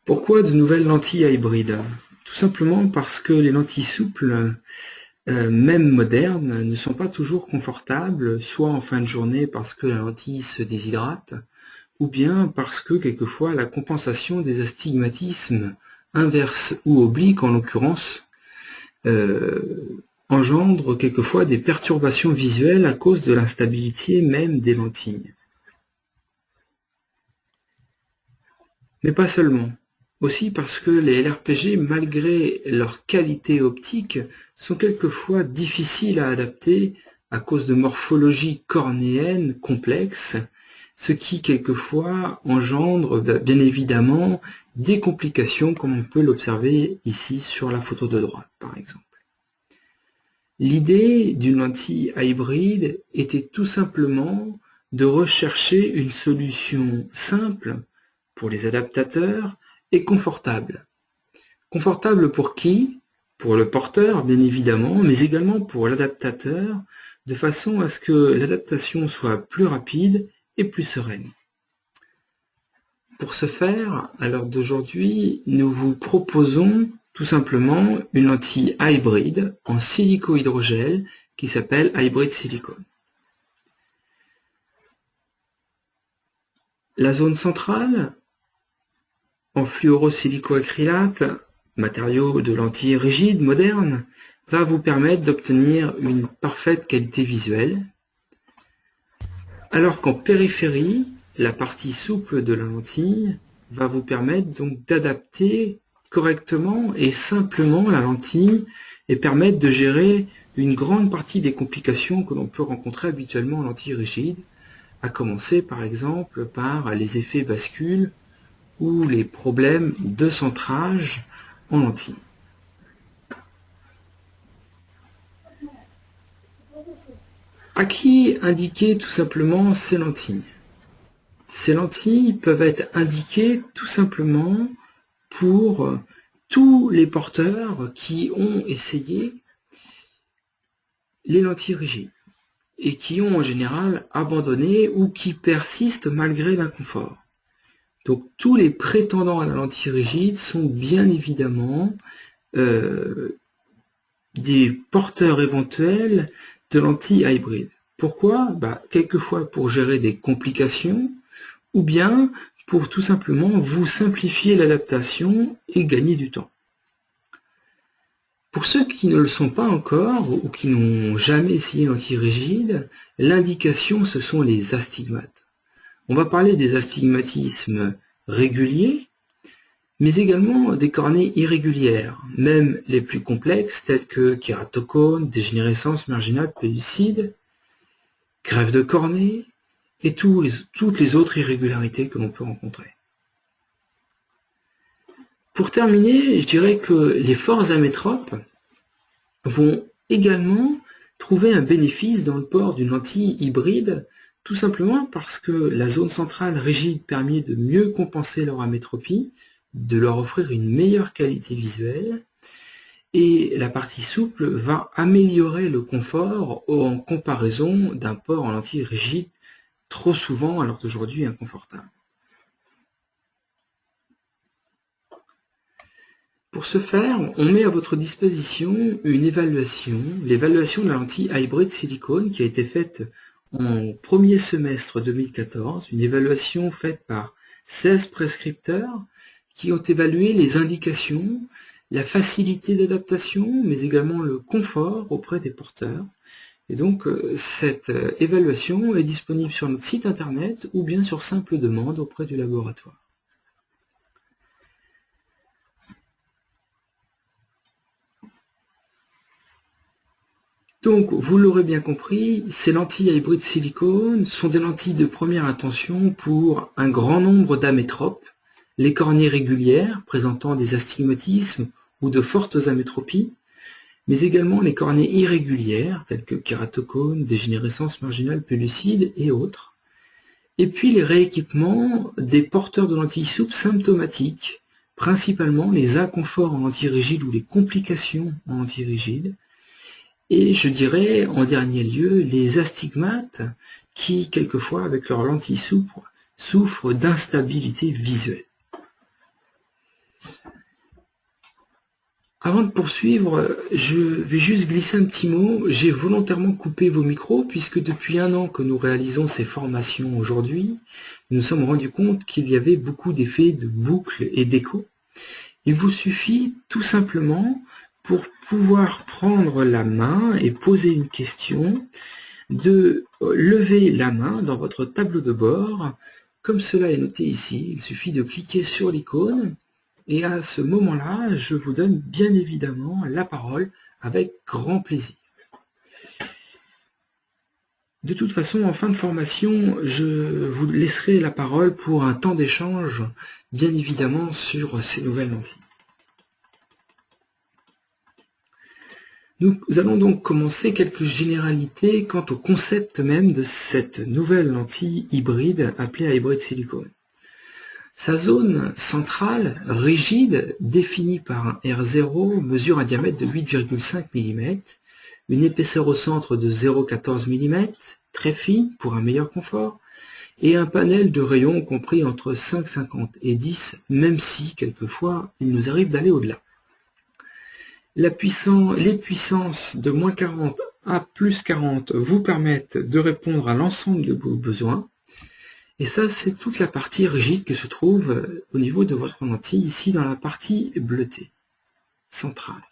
Pourquoi de nouvelles lentilles hybrides? Tout simplement parce que les lentilles souples, même modernes, ne sont pas toujours confortables, soit en fin de journée parce que la lentille se déshydrate, ou bien parce que quelquefois la compensation des astigmatismes inverses ou obliques en l'occurrence engendre quelquefois des perturbations visuelles à cause de l'instabilité même des lentilles. Mais pas seulement. Aussi parce que les LRPG, malgré leur qualité optique, sont quelquefois difficiles à adapter à cause de morphologies cornéennes complexes, ce qui quelquefois engendre bien évidemment des complications comme on peut l'observer ici sur la photo de droite par exemple. L'idée d'une lentille hybride était tout simplement de rechercher une solution simple pour les adaptateurs et confortable. Confortable pour qui? Pour le porteur, bien évidemment, mais également pour l'adaptateur, de façon à ce que l'adaptation soit plus rapide et plus sereine. Pour ce faire, à l'heure d'aujourd'hui, nous vous proposons tout simplement une lentille hybride en silico-hydrogel qui s'appelle Hybrid Silicone. La zone centrale, en fluorosilicoacrylate, matériau de lentille rigide moderne, va vous permettre d'obtenir une parfaite qualité visuelle, alors qu'en périphérie, la partie souple de la lentille va vous permettre donc d'adapter correctement et simplement la lentille et permettre de gérer une grande partie des complications que l'on peut rencontrer habituellement en lentille rigide, à commencer par exemple par les effets bascules ou les problèmes de centrage en lentille. À qui indiquer tout simplement ces lentilles? Ces lentilles peuvent être indiquées tout simplement pour tous les porteurs qui ont essayé les lentilles rigides et qui ont en général abandonné ou qui persistent malgré l'inconfort. Donc tous les prétendants à la lentille rigide sont bien évidemment des porteurs éventuels de lentilles hybrides. Pourquoi? Quelquefois pour gérer des complications, ou bien pour tout simplement vous simplifier l'adaptation et gagner du temps. Pour ceux qui ne le sont pas encore ou qui n'ont jamais essayé lentille rigide, l'indication ce sont les astigmates. On va parler des astigmatismes réguliers, mais également des cornées irrégulières, même les plus complexes tels que kératocone, dégénérescence marginale pellucide, greffe de cornée, et toutes les autres irrégularités que l'on peut rencontrer. Pour terminer, je dirais que les forts amétropes vont également trouver un bénéfice dans le port d'une lentille hybride, tout simplement parce que la zone centrale rigide permet de mieux compenser leur amétropie, de leur offrir une meilleure qualité visuelle, et la partie souple va améliorer le confort en comparaison d'un port en lentille rigide trop souvent, à l'heure d'aujourd'hui, inconfortable. Pour ce faire, on met à votre disposition une évaluation, l'évaluation de la lentille Hybrid Silicone qui a été faite en premier semestre 2014, une évaluation faite par 16 prescripteurs qui ont évalué les indications, la facilité d'adaptation, mais également le confort auprès des porteurs. Et donc, cette évaluation est disponible sur notre site internet ou bien sur simple demande auprès du laboratoire. Donc, vous l'aurez bien compris, ces lentilles hybrides silicone sont des lentilles de première intention pour un grand nombre d'amétropes, les cornées régulières présentant des astigmatismes ou de fortes amétropies, mais également les cornées irrégulières, telles que kératocone, dégénérescence marginale pellucide et autres. Et puis les rééquipements des porteurs de lentilles souples symptomatiques, principalement les inconforts en lentille rigide ou les complications en lentille rigide. Et je dirais en dernier lieu les astigmates qui, quelquefois, avec leur lentille souple, souffrent d'instabilité visuelle. Avant de poursuivre, je vais juste glisser un petit mot. J'ai volontairement coupé vos micros puisque depuis 1 an que nous réalisons ces formations aujourd'hui, nous nous sommes rendus compte qu'il y avait beaucoup d'effets de boucle et d'écho. Il vous suffit tout simplement, pour pouvoir prendre la main et poser une question, de lever la main dans votre tableau de bord, comme cela est noté ici. Il suffit de cliquer sur l'icône. Et à ce moment-là, je vous donne bien évidemment la parole avec grand plaisir. De toute façon, en fin de formation, je vous laisserai la parole pour un temps d'échange, bien évidemment, sur ces nouvelles lentilles. Nous allons donc commencer quelques généralités quant au concept même de cette nouvelle lentille hybride appelée hybride silicone. Sa zone centrale, rigide, définie par un R0, mesure un diamètre de 8,5 mm, une épaisseur au centre de 0,14 mm, très fine pour un meilleur confort, et un panel de rayons compris entre 5,50 et 10, même si, quelquefois, il nous arrive d'aller au-delà. Les puissances de -40 à +40 vous permettent de répondre à l'ensemble de vos besoins. Et ça, c'est toute la partie rigide que se trouve au niveau de votre lentille, ici dans la partie bleutée, centrale.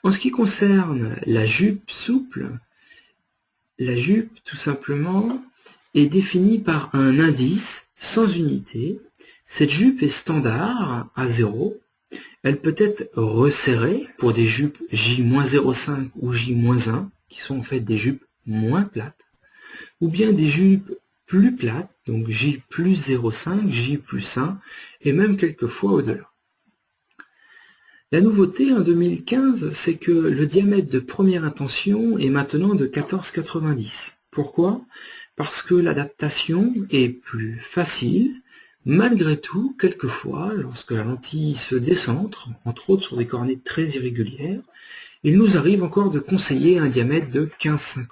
En ce qui concerne la jupe souple, la jupe, tout simplement, est définie par un indice sans unité. Cette jupe est standard à 0. Elle peut être resserrée pour des jupes J-0,5 ou J-1, qui sont en fait des jupes moins plates, ou bien des jupes plus plates, donc J plus 0,5, J plus 1, et même quelquefois au-delà. La nouveauté en 2015, c'est que le diamètre de première intention est maintenant de 14,90. Pourquoi? Parce que l'adaptation est plus facile. Malgré tout, quelquefois, lorsque la lentille se décentre, entre autres sur des cornées très irrégulières, il nous arrive encore de conseiller un diamètre de 15,50.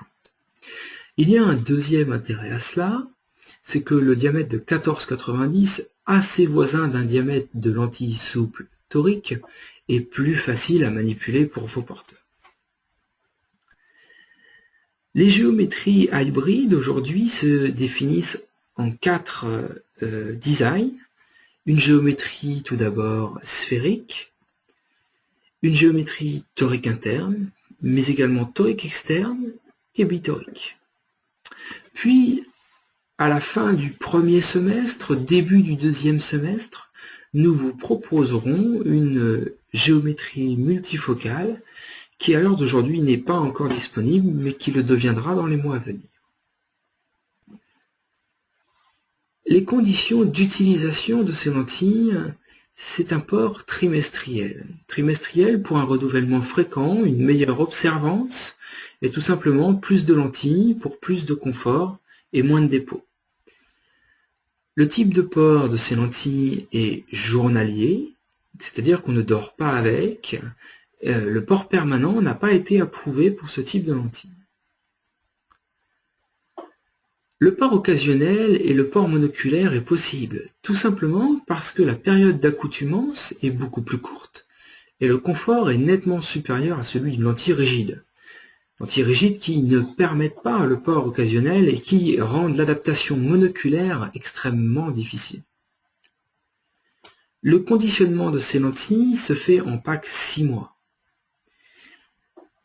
Il y a un deuxième intérêt à cela, c'est que le diamètre de 14,90, assez voisin d'un diamètre de lentille souple torique, est plus facile à manipuler pour vos porteurs. Les géométries hybrides aujourd'hui se définissent en 4 designs. Une géométrie tout d'abord sphérique, une géométrie torique interne, mais également torique externe et bitorique. Puis, à la fin du premier semestre, début du deuxième semestre, nous vous proposerons une géométrie multifocale qui à l'heure d'aujourd'hui n'est pas encore disponible, mais qui le deviendra dans les mois à venir. Les conditions d'utilisation de ces lentilles, c'est un port trimestriel. Trimestriel pour un renouvellement fréquent, une meilleure observance, et tout simplement plus de lentilles pour plus de confort et moins de dépôt. Le type de port de ces lentilles est journalier, c'est-à-dire qu'on ne dort pas avec. Le port permanent n'a pas été approuvé pour ce type de lentille. Le port occasionnel et le port monoculaire est possible, tout simplement parce que la période d'accoutumance est beaucoup plus courte et le confort est nettement supérieur à celui d'une lentille rigide. Lentilles rigides qui ne permettent pas le port occasionnel et qui rendent l'adaptation monoculaire extrêmement difficile. Le conditionnement de ces lentilles se fait en pack 6 mois.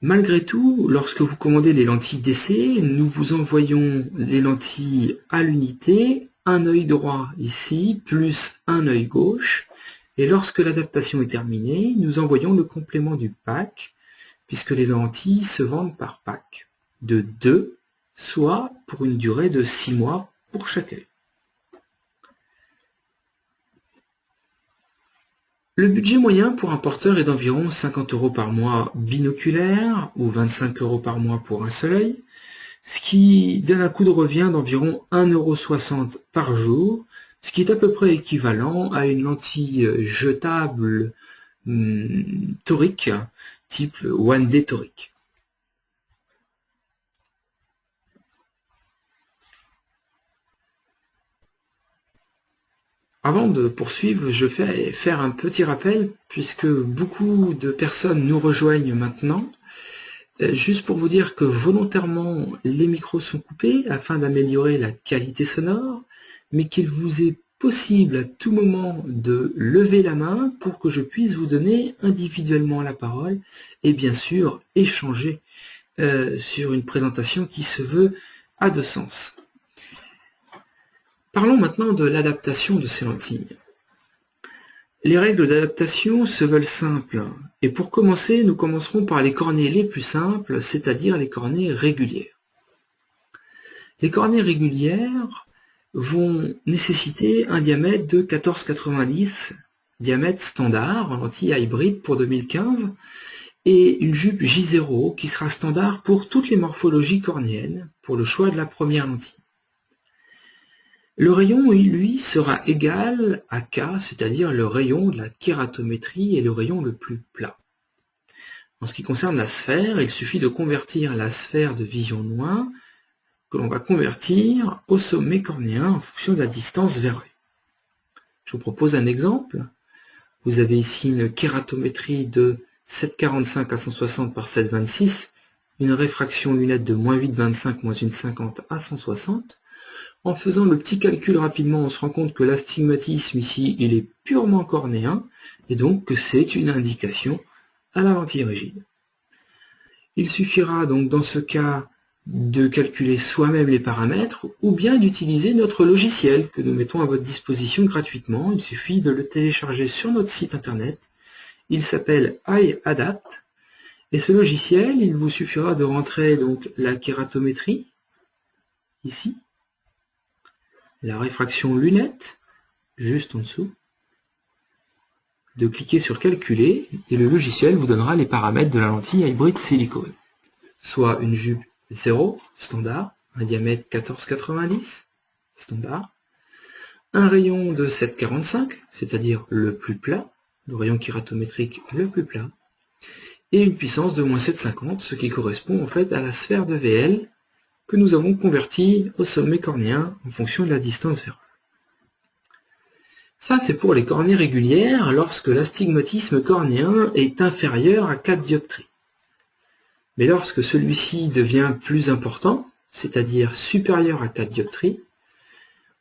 Malgré tout, lorsque vous commandez les lentilles d'essai, nous vous envoyons les lentilles à l'unité, un œil droit ici, plus un œil gauche, et lorsque l'adaptation est terminée, nous envoyons le complément du pack, puisque les lentilles se vendent par pack, de 2, soit pour une durée de 6 mois pour chaque œil. Le budget moyen pour un porteur est d'environ 50 € par mois binoculaire ou 25 € par mois pour un seul œil, ce qui donne un coût de revient d'environ 1,60 € par jour, ce qui est à peu près équivalent à une lentille jetable torique, type One Day torique. Avant de poursuivre, je vais faire un petit rappel, puisque beaucoup de personnes nous rejoignent maintenant. Juste pour vous dire que volontairement, les micros sont coupés afin d'améliorer la qualité sonore, mais qu'il vous est possible à tout moment de lever la main pour que je puisse vous donner individuellement la parole et bien sûr échanger sur une présentation qui se veut à deux sens. Parlons maintenant de l'adaptation de ces lentilles. Les règles d'adaptation se veulent simples, et pour commencer, nous commencerons par les cornées les plus simples, c'est-à-dire les cornées régulières. Les cornées régulières vont nécessiter un diamètre de 14,90, diamètre standard en lentille hybride pour 2015, et une jupe J0 qui sera standard pour toutes les morphologies cornéennes pour le choix de la première lentille. Le rayon, lui, sera égal à K, c'est-à-dire le rayon de la kératométrie et le rayon le plus plat. En ce qui concerne la sphère, il suffit de convertir la sphère de vision loin, que l'on va convertir au sommet cornéen en fonction de la distance vers œil. Je vous propose un exemple. Vous avez ici une kératométrie de 7,45 à 160 par 7,26, une réfraction lunette de -8,25, -1,50 à 160. En faisant le petit calcul rapidement, on se rend compte que l'astigmatisme ici, il est purement cornéen, et donc que c'est une indication à la lentille rigide. Il suffira donc dans ce cas de calculer soi-même les paramètres, ou bien d'utiliser notre logiciel que nous mettons à votre disposition gratuitement. Il suffit de le télécharger sur notre site internet. Il s'appelle iAdapt, et ce logiciel, il vous suffira de rentrer donc la kératométrie, ici, la réfraction lunette, juste en dessous, de cliquer sur calculer, et le logiciel vous donnera les paramètres de la lentille hybride silicone. Soit une jupe 0, standard, un diamètre 14,90, standard, un rayon de 7,45, c'est-à-dire le plus plat, le rayon kératométrique le plus plat, et une puissance de -7,50, ce qui correspond en fait à la sphère de VL que nous avons converti au sommet cornéen en fonction de la distance vers eux. Ça, c'est pour les cornées régulières lorsque l'astigmatisme cornéen est inférieur à 4 dioptries. Mais lorsque celui-ci devient plus important, c'est-à-dire supérieur à 4 dioptries,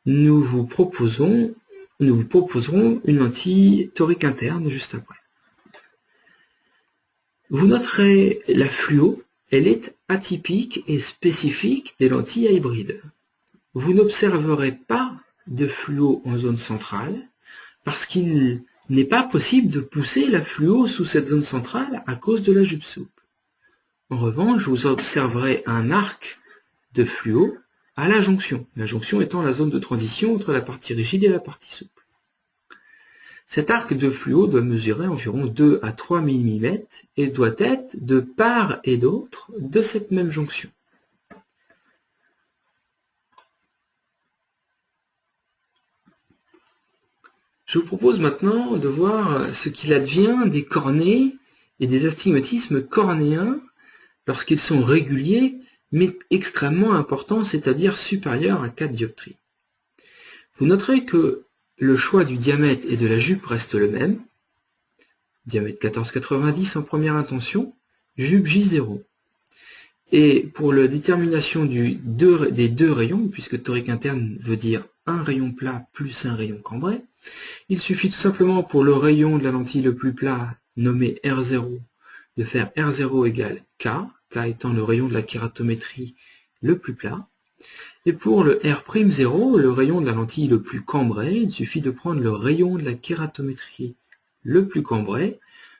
nous vous proposerons une lentille torique interne juste après. Vous noterez la fluo, elle est atypique et spécifique des lentilles hybrides. Vous n'observerez pas de fluo en zone centrale parce qu'il n'est pas possible de pousser la fluo sous cette zone centrale à cause de la jupe souple. En revanche, vous observerez un arc de fluo à la jonction étant la zone de transition entre la partie rigide et la partie souple. Cet arc de fluo doit mesurer environ 2 à 3 mm et doit être de part et d'autre de cette même jonction. Je vous propose maintenant de voir ce qu'il advient des cornées et des astigmatismes cornéens lorsqu'ils sont réguliers mais extrêmement importants, c'est-à-dire supérieurs à 4 dioptries. Vous noterez que le choix du diamètre et de la jupe reste le même. Diamètre 14,90 en première intention, jupe J0. Et pour la détermination des deux rayons, puisque torique interne veut dire un rayon plat plus un rayon cambré, il suffit tout simplement pour le rayon de la lentille le plus plat, nommé R0, de faire R0 égale K, K étant le rayon de la kératométrie le plus plat. Et pour le R'0, le rayon de la lentille le plus cambré, il suffit de prendre le rayon de la kératométrie le plus cambré,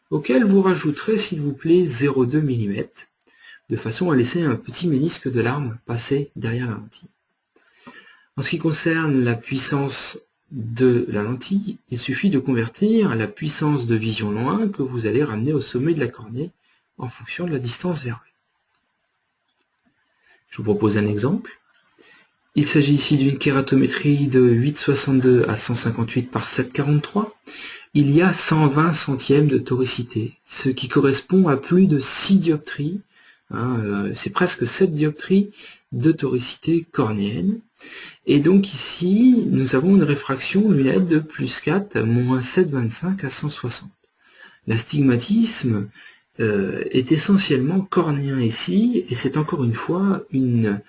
auquel vous rajouterez, s'il vous plaît, 0,2 mm, de façon à laisser un petit ménisque de larme passer derrière la lentille. En ce qui concerne la puissance de la lentille, il suffit de convertir la puissance de vision loin que vous allez ramener au sommet de la cornée en fonction de la distance vers eux. Je vous propose un exemple. Il s'agit ici d'une kératométrie de 8,62 à 158 par 7,43. Il y a 120 centièmes de toricité, ce qui correspond à plus de 6 dioptries. C'est presque 7 dioptries de toricité cornéenne. Et donc ici, nous avons une réfraction lunette de plus 4, moins 7,25 à 160. L'astigmatisme est essentiellement cornéen ici, et c'est encore une fois une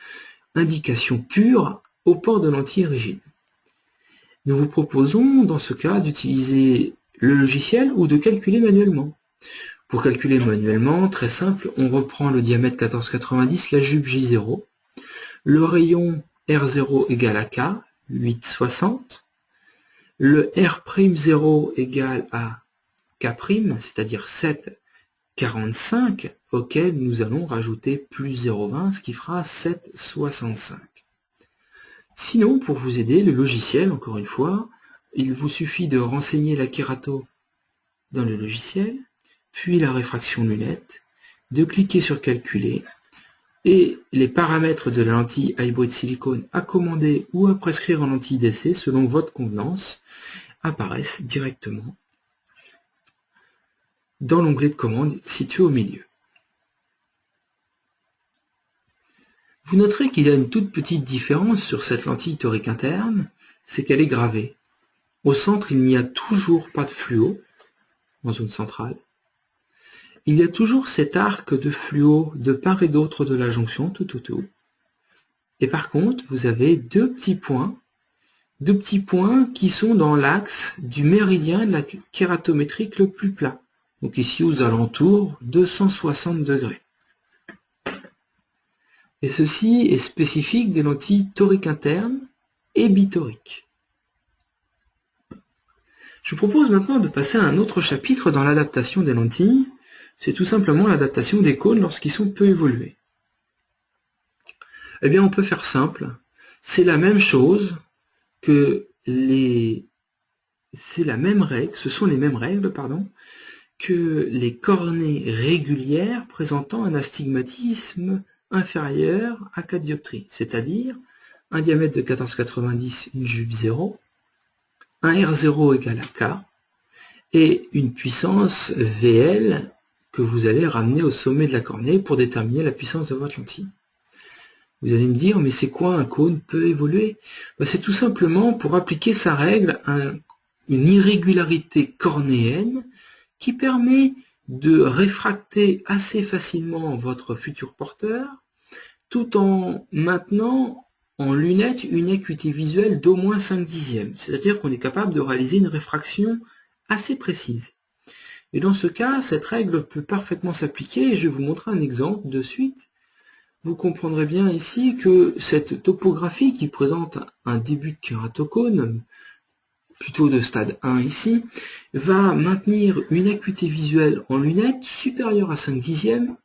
indication pure au port de lentilles rigides. Nous vous proposons dans ce cas d'utiliser le logiciel ou de calculer manuellement. Pour calculer manuellement, très simple, on reprend le diamètre 14,90, la jupe J0, le rayon R0 égale à K, 8,60, le R'0 égale à K', c'est-à-dire 7,45, auquel nous allons rajouter plus 0,20, ce qui fera 7,65. Sinon, pour vous aider, le logiciel, encore une fois, il vous suffit de renseigner la kérato dans le logiciel, puis la réfraction lunette, de cliquer sur calculer, et les paramètres de la lentille Hybrid Silicone à commander ou à prescrire en lentille d'essai selon votre convenance apparaissent directement dans l'onglet de commande situé au milieu. Vous noterez qu'il y a une toute petite différence sur cette lentille torique interne, c'est qu'elle est gravée. Au centre, il n'y a toujours pas de fluo en zone centrale. Il y a toujours cet arc de fluo de part et d'autre de la jonction tout autour. Et par contre, vous avez deux petits points qui sont dans l'axe du méridien de la kératométrique le plus plat. Donc ici aux alentours 260 degrés. Et ceci est spécifique des lentilles toriques internes et bitoriques. Je vous propose maintenant de passer à un autre chapitre dans l'adaptation des lentilles. C'est tout simplement l'adaptation des cônes lorsqu'ils sont peu évolués. Eh bien, on peut faire simple. C'est la même chose que c'est la même règle, ce sont les mêmes règles, que les cornées régulières présentant un astigmatisme inférieur à 4 dioptries, c'est-à-dire un diamètre de 14,90, une jupe 0, un R0 égale à K, et une puissance VL que vous allez ramener au sommet de la cornée pour déterminer la puissance de votre lentille. Vous allez me dire, mais c'est quoi un cône peu évolué? C'est tout simplement pour appliquer sa règle une irrégularité cornéenne qui permet de réfracter assez facilement votre futur porteur tout en maintenant en lunette une acuité visuelle d'au moins 5/10. C'est-à-dire qu'on est capable de réaliser une réfraction assez précise. Et dans ce cas, cette règle peut parfaitement s'appliquer et je vais vous montrer un exemple de suite. Vous comprendrez bien ici que cette topographie qui présente un début de kératocône, plutôt de stade 1 ici, va maintenir une acuité visuelle en lunette supérieure à 5/10,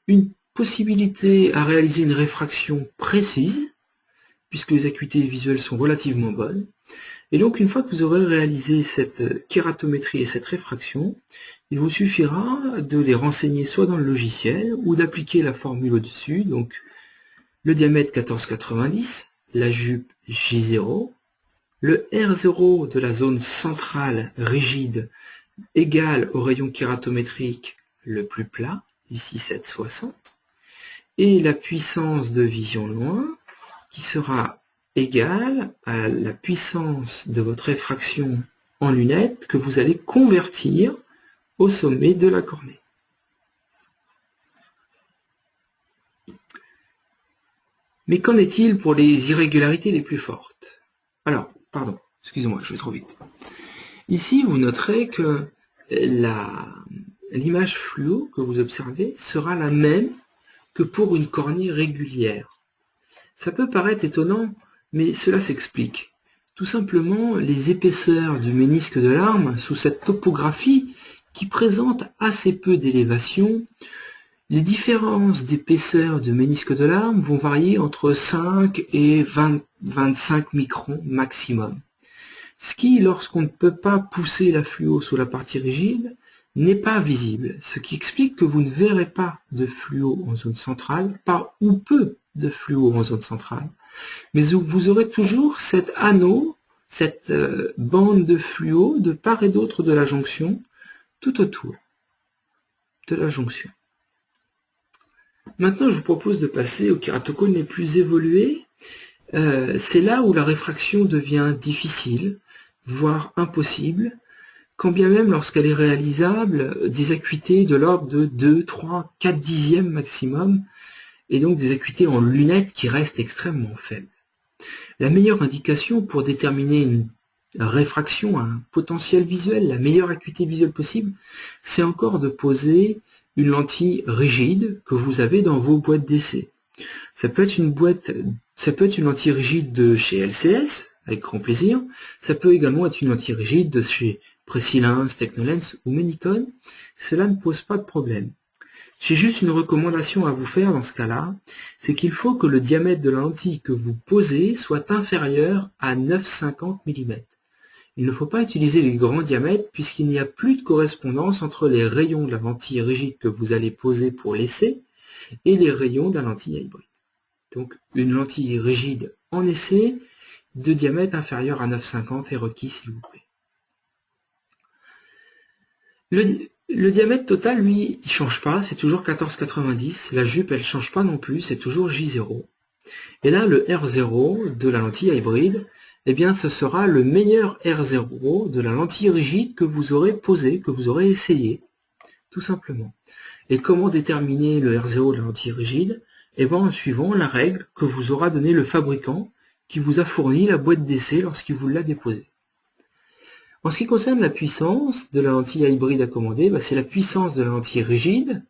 une possibilité à réaliser une réfraction précise, puisque les acuités visuelles sont relativement bonnes. Et donc, une fois que vous aurez réalisé cette kératométrie et cette réfraction, il vous suffira de les renseigner soit dans le logiciel ou d'appliquer la formule au-dessus, donc le diamètre 14,90, la jupe J0, le R0 de la zone centrale rigide égal au rayon kératométrique le plus plat, ici 7,60, et la puissance de vision loin qui sera égale à la puissance de votre réfraction en lunettes que vous allez convertir au sommet de la cornée. Mais qu'en est-il pour les irrégularités les plus fortes? Alors, pardon, excusez-moi, je vais trop vite. Ici, vous noterez que l'image fluo que vous observez sera la même que pour une cornée régulière. Ça peut paraître étonnant, mais cela s'explique. Tout simplement, les épaisseurs du ménisque de l'arme, sous cette topographie qui présente assez peu d'élévation, les différences d'épaisseur de ménisque de l'arme vont varier entre 5 et 25 microns maximum. Ce qui, lorsqu'on ne peut pas pousser la fluo sous la partie rigide, n'est pas visible, ce qui explique que vous ne verrez pas de fluo en zone centrale, pas ou peu de fluo en zone centrale, mais vous aurez toujours cet anneau, cette bande de fluo de part et d'autre de la jonction, tout autour de la jonction. Maintenant, je vous propose de passer aux kératocones les plus évolués, C'est là où la réfraction devient difficile, voire impossible, quand bien même lorsqu'elle est réalisable, des acuités de l'ordre de 2, 3, 4 dixièmes maximum, et donc des acuités en lunettes qui restent extrêmement faibles. La meilleure indication pour déterminer une réfraction, un potentiel visuel, la meilleure acuité visuelle possible, c'est encore de poser une lentille rigide que vous avez dans vos boîtes d'essai. Ça peut être une lentille rigide de chez LCS, avec grand plaisir. Ça peut également être une lentille rigide de chez Presilens, Technolens ou Menikon. Cela ne pose pas de problème. J'ai juste une recommandation à vous faire dans ce cas-là, c'est qu'il faut que le diamètre de la lentille que vous posez soit inférieur à 9,50 mm. Il ne faut pas utiliser les grands diamètres puisqu'il n'y a plus de correspondance entre les rayons de la lentille rigide que vous allez poser pour l'essai et les rayons de la lentille hybride. Donc une lentille rigide en essai de diamètre inférieur à 9,50 est requis s'il vous plaît. Le diamètre total, lui, il change pas, c'est toujours 14,90. La jupe, elle change pas non plus, c'est toujours J0. Et là, le R0 de la lentille hybride, eh bien, ce sera le meilleur R0 de la lentille rigide que vous aurez posé, que vous aurez essayé, tout simplement. Et comment déterminer le R0 de la lentille rigide? Eh bien, en suivant la règle que vous aura donnée le fabricant qui vous a fourni la boîte d'essai lorsqu'il vous l'a déposée. En ce qui concerne la puissance de la lentille hybride à commander, c'est la puissance de la lentille rigide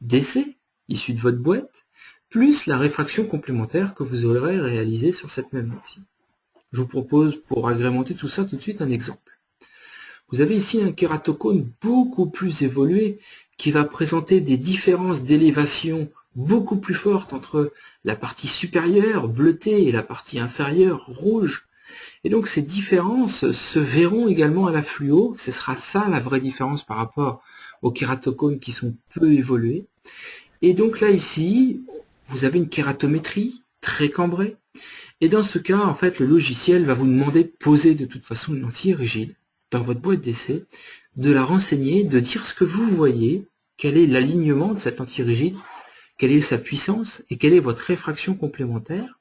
d'essai, issue de votre boîte, plus la réfraction complémentaire que vous aurez réalisée sur cette même lentille. Je vous propose, pour agrémenter tout ça, tout de suite un exemple. Vous avez ici un kératocone beaucoup plus évolué qui va présenter des différences d'élévation beaucoup plus fortes entre la partie supérieure, bleutée, et la partie inférieure, rouge. Et donc ces différences se verront également à la fluo. Ce sera ça la vraie différence par rapport aux kératocones qui sont peu évolués. Et donc là ici, vous avez une kératométrie très cambrée. Et dans ce cas, en fait, le logiciel va vous demander de poser de toute façon une lentille rigide dans votre boîte d'essai, de la renseigner, de dire ce que vous voyez, quel est l'alignement de cette lentille rigide, quelle est sa puissance et quelle est votre réfraction complémentaire.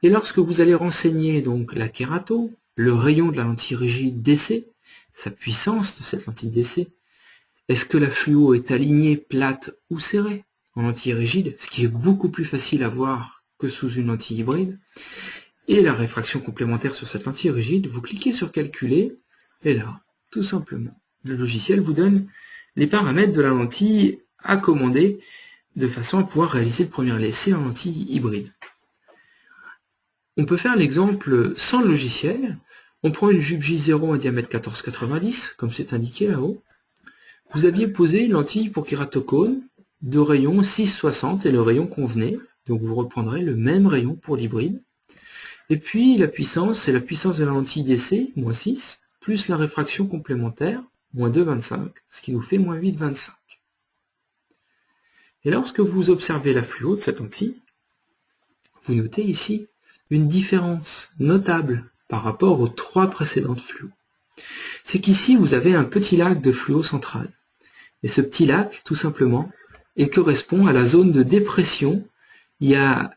Et lorsque vous allez renseigner donc la kérato, le rayon de la lentille rigide d'essai, sa puissance de cette lentille d'essai, est-ce que la fluo est alignée, plate ou serrée en lentille rigide, ce qui est beaucoup plus facile à voir que sous une lentille hybride, et la réfraction complémentaire sur cette lentille rigide, vous cliquez sur calculer, et là, tout simplement, le logiciel vous donne les paramètres de la lentille à commander de façon à pouvoir réaliser le premier essai en lentille hybride. On peut faire l'exemple sans le logiciel. On prend une jupe J0 à diamètre 14,90, comme c'est indiqué là-haut. Vous aviez posé une lentille pour kératocone de rayon 6,60 et le rayon convenait. Donc vous reprendrez le même rayon pour l'hybride. Et puis la puissance, c'est la puissance de la lentille d'essai, moins 6, plus la réfraction complémentaire, moins 2,25, ce qui nous fait moins 8,25. Et lorsque vous observez la fluo de cette lentille, vous notez ici une différence notable par rapport aux 3 précédentes fluos. C'est qu'ici, vous avez un petit lac de fluo central. Et ce petit lac, tout simplement, il correspond à la zone de dépression. Il y a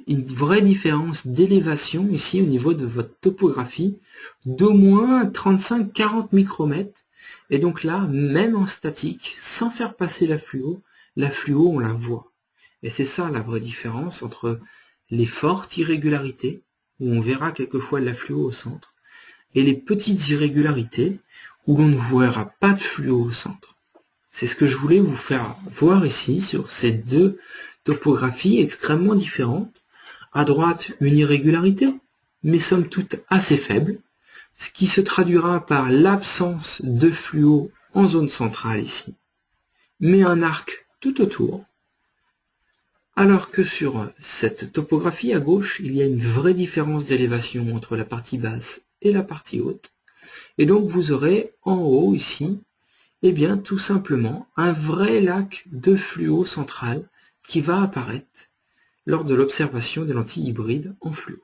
une vraie différence d'élévation ici au niveau de votre topographie d'au moins 35-40 micromètres. Et donc là, même en statique, sans faire passer la fluo, on la voit. Et c'est ça la vraie différence entre les fortes irrégularités, où on verra quelquefois de la fluo au centre, et les petites irrégularités, où l'on ne verra pas de fluo au centre. C'est ce que je voulais vous faire voir ici, sur ces deux topographies extrêmement différentes. À droite, une irrégularité, mais somme toute assez faible, ce qui se traduira par l'absence de fluo en zone centrale ici, mais un arc tout autour. Alors que sur cette topographie à gauche, il y a une vraie différence d'élévation entre la partie basse et la partie haute. Et donc vous aurez en haut ici, eh bien tout simplement un vrai lac de fluo central qui va apparaître lors de l'observation des lentilles hybrides en fluo.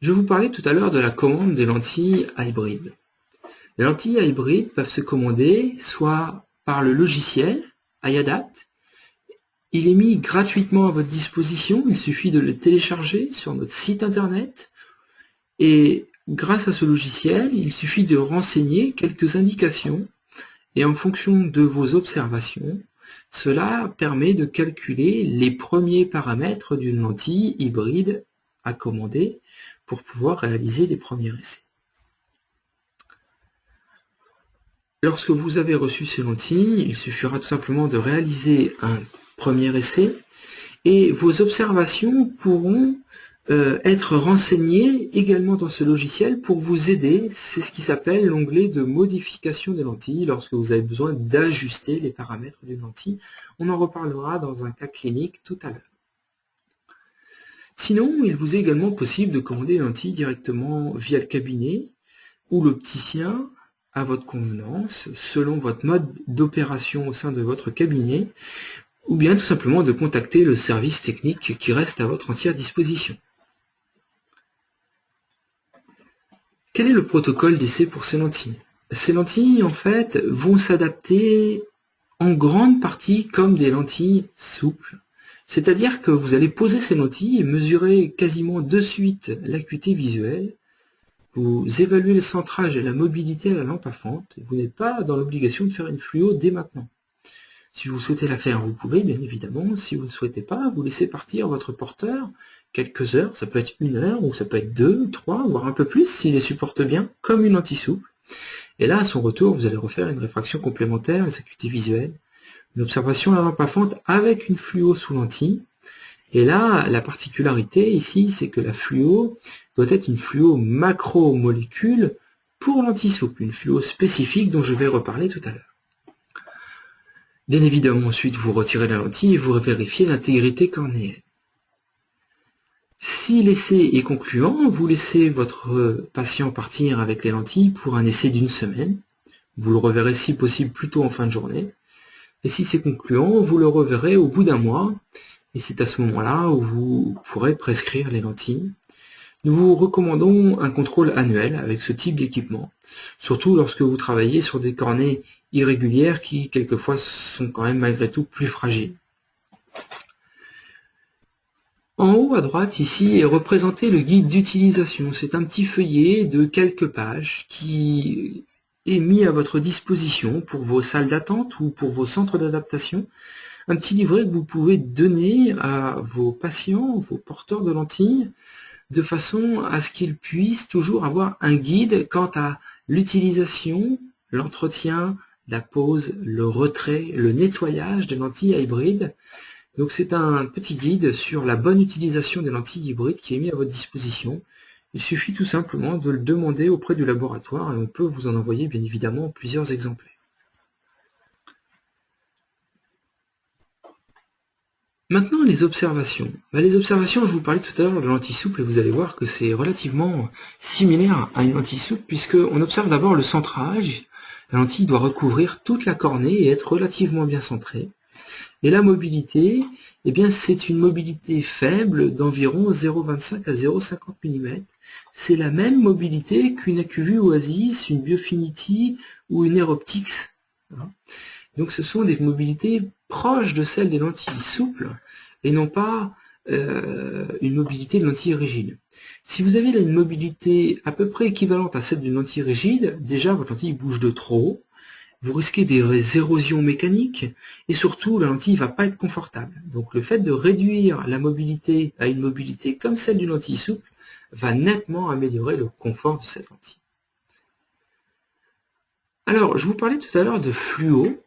Je vous parlais tout à l'heure de la commande des lentilles hybrides. Les lentilles hybrides peuvent se commander soit par le logiciel iAdapt, Il est mis gratuitement à votre disposition, il suffit de le télécharger sur notre site internet et grâce à ce logiciel, il suffit de renseigner quelques indications et en fonction de vos observations, cela permet de calculer les premiers paramètres d'une lentille hybride à commander pour pouvoir réaliser les premiers essais. Lorsque vous avez reçu ces lentilles, il suffira tout simplement de réaliser un premier essai et vos observations pourront être renseignées également dans ce logiciel pour vous aider. C'est ce qui s'appelle l'onglet de modification des lentilles lorsque vous avez besoin d'ajuster les paramètres d'une lentille. On en reparlera dans un cas clinique tout à l'heure. Sinon, il vous est également possible de commander les lentilles directement via le cabinet ou l'opticien à votre convenance, selon votre mode d'opération au sein de votre cabinet, ou bien tout simplement de contacter le service technique qui reste à votre entière disposition. Quel est le protocole d'essai pour ces lentilles? Ces lentilles, en fait, vont s'adapter en grande partie comme des lentilles souples. C'est-à-dire que vous allez poser ces lentilles et mesurer quasiment de suite l'acuité visuelle. Vous évaluez le centrage et la mobilité à la lampe à fente. Vous n'êtes pas dans l'obligation de faire une fluo dès maintenant. Si vous souhaitez la faire, vous pouvez, bien évidemment. Si vous ne souhaitez pas, vous laissez partir votre porteur quelques heures. Ça peut être 1 heure, ou ça peut être 2, 3, voire un peu plus, s'il les supporte bien, comme une lentille souple. Et là, à son retour, vous allez refaire une réfraction complémentaire, les acuités visuelles, une observation à la lampe à fente avec une fluo sous lentille. Et là, la particularité ici, c'est que la fluo doit être une fluo macromolécule pour lentille souple, une fluo spécifique dont je vais reparler tout à l'heure. Bien évidemment, ensuite, vous retirez la lentille et vous vérifiez l'intégrité cornéenne. Si l'essai est concluant, vous laissez votre patient partir avec les lentilles pour un essai d'1 semaine. Vous le reverrez si possible plutôt en fin de journée. Et si c'est concluant, vous le reverrez au bout d'1 mois. Et c'est à ce moment-là où vous pourrez prescrire les lentilles. Nous vous recommandons un contrôle annuel avec ce type d'équipement, surtout lorsque vous travaillez sur des cornées irrégulières qui, quelquefois, sont quand même malgré tout plus fragiles. En haut à droite, ici, est représenté le guide d'utilisation. C'est un petit feuillet de quelques pages qui est mis à votre disposition pour vos salles d'attente ou pour vos centres d'adaptation. Un petit livret que vous pouvez donner à vos patients, vos porteurs de lentilles, de façon à ce qu'ils puissent toujours avoir un guide quant à l'utilisation, l'entretien, la pose, le retrait, le nettoyage des lentilles hybrides. Donc c'est un petit guide sur la bonne utilisation des lentilles hybrides qui est mis à votre disposition. Il suffit tout simplement de le demander auprès du laboratoire et on peut vous en envoyer bien évidemment plusieurs exemplaires. Maintenant, les observations. Les observations, je vous parlais tout à l'heure de lentilles souples et vous allez voir que c'est relativement similaire à une lentille souple puisqu'on observe d'abord le centrage. La lentille doit recouvrir toute la cornée et être relativement bien centrée. Et la mobilité, eh bien, c'est une mobilité faible d'environ 0,25 à 0,50 mm. C'est la même mobilité qu'une AcuVue Oasis, une Biofinity ou une Aeroptix. Donc ce sont des mobilités proches de celles des lentilles souples et non pas une mobilité de lentille rigide. Si vous avez là une mobilité à peu près équivalente à celle d'une lentille rigide, déjà votre lentille bouge de trop, vous risquez des érosions mécaniques et surtout la lentille ne va pas être confortable. Donc le fait de réduire la mobilité à une mobilité comme celle d'une lentille souple va nettement améliorer le confort de cette lentille. Alors, je vous parlais tout à l'heure de fluo.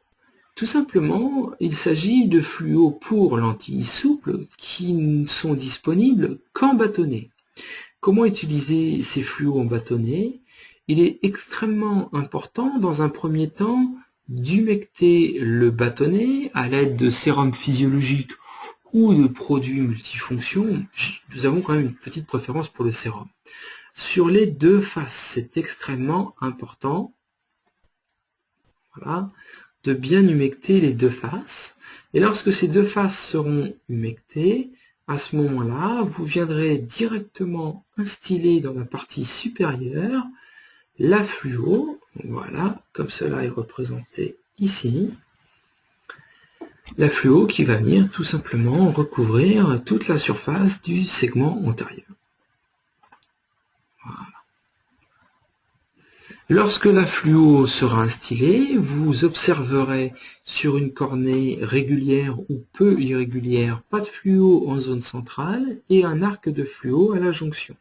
Tout simplement, il s'agit de fluos pour lentilles souples qui ne sont disponibles qu'en bâtonnet. Comment utiliser ces fluos en bâtonnet? Il est extrêmement important, dans un premier temps, d'humecter le bâtonnet à l'aide de sérum physiologique ou de produits multifonctions. Nous avons quand même une petite préférence pour le sérum. Sur les 2 faces, c'est extrêmement important. Voilà. De bien humecter les 2 faces. Et lorsque ces 2 faces seront humectées, à ce moment-là, vous viendrez directement instiller dans la partie supérieure la fluo, voilà, comme cela est représenté ici. la fluo qui va venir tout simplement recouvrir toute la surface du segment antérieur. Voilà. Lorsque la fluo sera instillée, vous observerez sur une cornée régulière ou peu irrégulière, pas de fluo en zone centrale et un arc de fluo à la jonction.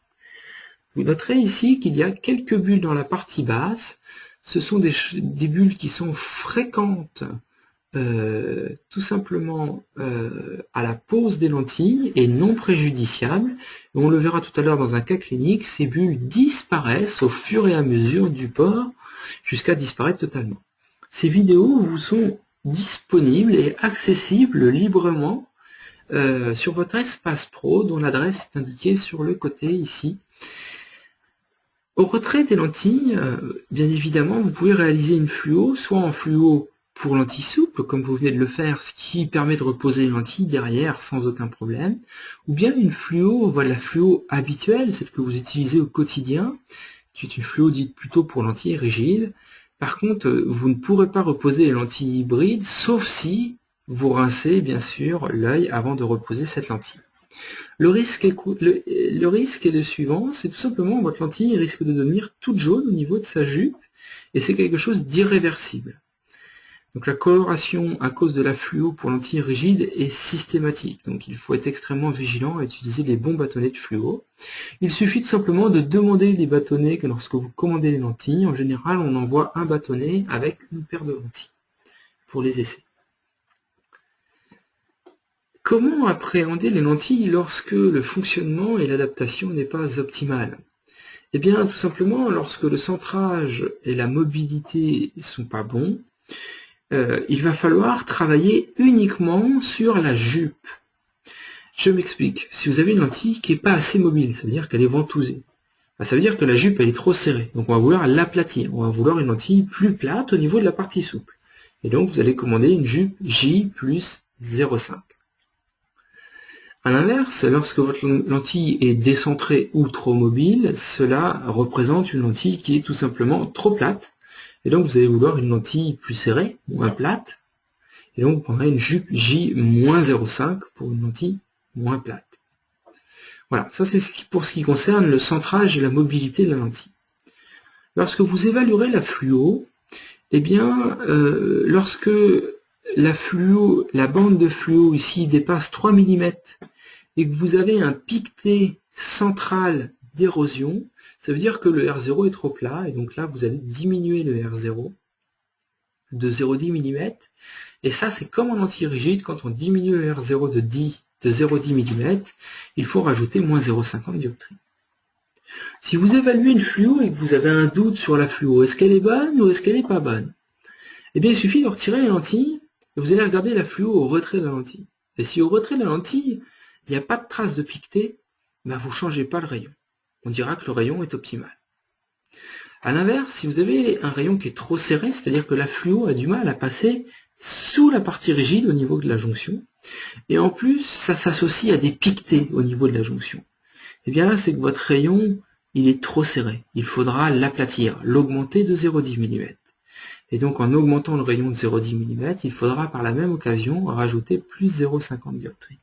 Vous noterez ici qu'il y a quelques bulles dans la partie basse. Ce sont des bulles qui sont fréquentes tout simplement à la pose des lentilles et non préjudiciables. Et on le verra tout à l'heure dans un cas clinique, ces bulles disparaissent au fur et à mesure du port jusqu'à disparaître totalement. Ces vidéos vous sont disponibles et accessibles librement sur votre espace pro dont l'adresse est indiquée sur le côté ici. Au retrait des lentilles, bien évidemment, vous pouvez réaliser une fluo, soit en fluo pour lentille souple, comme vous venez de le faire, ce qui permet de reposer les lentilles derrière sans aucun problème, ou bien une fluo, voilà, la fluo habituelle, celle que vous utilisez au quotidien, qui est une fluo dite plutôt pour lentilles rigides. Par contre, vous ne pourrez pas reposer les lentilles hybrides, sauf si vous rincez, bien sûr, l'œil avant de reposer cette lentille. Le risque est le suivant, c'est tout simplement votre lentille risque de devenir toute jaune au niveau de sa jupe, et c'est quelque chose d'irréversible. Donc la coloration à cause de la fluo pour lentilles rigides est systématique, donc il faut être extrêmement vigilant à utiliser les bons bâtonnets de fluo. Il suffit tout simplement de demander les bâtonnets que lorsque vous commandez les lentilles, en général on envoie un bâtonnet avec une paire de lentilles pour les essais. Comment appréhender les lentilles lorsque le fonctionnement et l'adaptation n'est pas optimal? Eh bien, tout simplement, lorsque le centrage et la mobilité ne sont pas bons, il va falloir travailler uniquement sur la jupe. Je m'explique. Si vous avez une lentille qui n'est pas assez mobile, ça veut dire qu'elle est ventousée. Ça veut dire que la jupe elle est trop serrée. Donc on va vouloir l'aplatir. On va vouloir une lentille plus plate au niveau de la partie souple. Et donc vous allez commander une jupe J plus 0,5. A l'inverse, lorsque votre lentille est décentrée ou trop mobile, cela représente une lentille qui est tout simplement trop plate. Et donc vous allez vouloir une lentille plus serrée, moins plate. Et donc vous prendrez une jupe J-0,5 pour une lentille moins plate. Voilà, ça c'est pour ce qui concerne le centrage et la mobilité de la lentille. Lorsque vous évaluerez la fluo, eh bien, lorsque la bande de fluo ici dépasse 3 mm et que vous avez un piqueté central d'érosion, ça veut dire que le R0 est trop plat, et donc là vous allez diminuer le R0 de 0,10 mm, et ça c'est comme en lentille rigide, quand on diminue le R0 de 0,10 mm, il faut rajouter moins 0,50 dioptrie. Si vous évaluez une fluo et que vous avez un doute sur la fluo, est-ce qu'elle est bonne ou est-ce qu'elle n'est pas bonne? Eh bien il suffit de retirer les lentilles, et vous allez regarder la fluo au retrait de la lentille. Et si au retrait de la lentille, il n'y a pas de trace de piqueté, ben vous ne changez pas le rayon. On dira que le rayon est optimal. A l'inverse, si vous avez un rayon qui est trop serré, c'est-à-dire que la fluo a du mal à passer sous la partie rigide au niveau de la jonction, et en plus, ça s'associe à des piquetés au niveau de la jonction. Et bien là, c'est que votre rayon, il est trop serré. Il faudra l'aplatir, l'augmenter de 0,10 mm. Et donc, en augmentant le rayon de 0,10 mm, il faudra par la même occasion rajouter plus 0,50 dioptrie.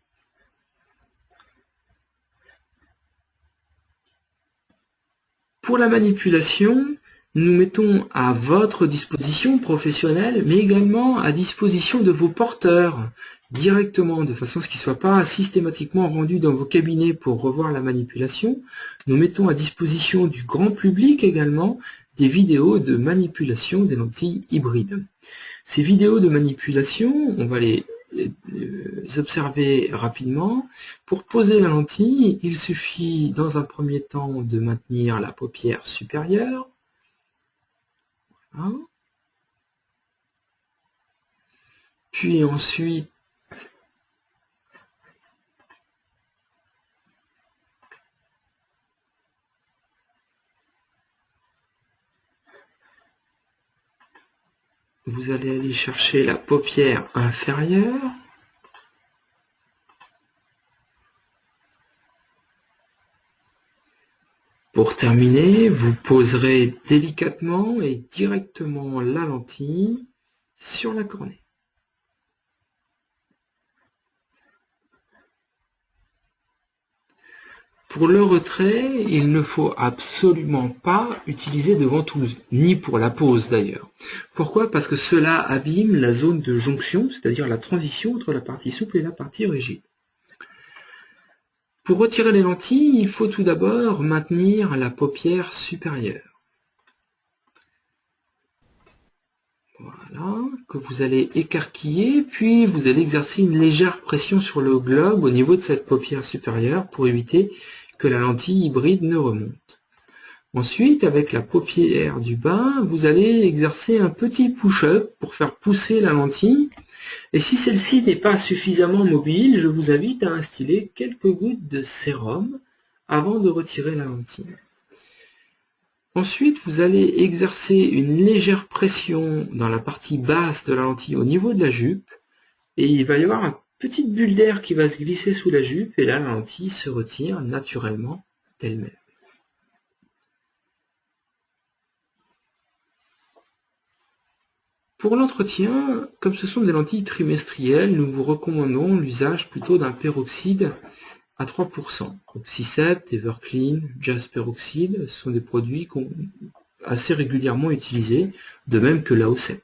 Pour la manipulation, nous mettons à votre disposition professionnelle, mais également à disposition de vos porteurs, directement, de façon à ce qu'ils ne soient pas systématiquement rendus dans vos cabinets pour revoir la manipulation. Nous mettons à disposition du grand public également des vidéos de manipulation des lentilles hybrides. Ces vidéos de manipulation, on va les observer rapidement. Pour poser la lentille, il suffit dans un premier temps de maintenir la paupière supérieure. Voilà. Puis ensuite, vous allez aller chercher la paupière inférieure. Pour terminer, vous poserez délicatement et directement la lentille sur la cornée. Pour le retrait, il ne faut absolument pas utiliser de ventouse, ni pour la pose d'ailleurs. Pourquoi? Parce que cela abîme la zone de jonction, c'est-à-dire la transition entre la partie souple et la partie rigide. Pour retirer les lentilles, il faut tout d'abord maintenir la paupière supérieure. Voilà, que vous allez écarquiller, puis vous allez exercer une légère pression sur le globe au niveau de cette paupière supérieure pour éviter que la lentille hybride ne remonte. Ensuite, avec la paupière du bas, vous allez exercer un petit push-up pour faire pousser la lentille. Et si celle-ci n'est pas suffisamment mobile, je vous invite à instiller quelques gouttes de sérum avant de retirer la lentille. Ensuite, vous allez exercer une légère pression dans la partie basse de la lentille au niveau de la jupe, et il va y avoir une petite bulle d'air qui va se glisser sous la jupe, et là la lentille se retire naturellement d'elle-même. Pour l'entretien, comme ce sont des lentilles trimestrielles, nous vous recommandons l'usage plutôt d'un peroxyde à 3%. Donc Cicep, Everclean, Jazz Peroxide sont des produits qu'on assez régulièrement utilisés, de même que l'AO7.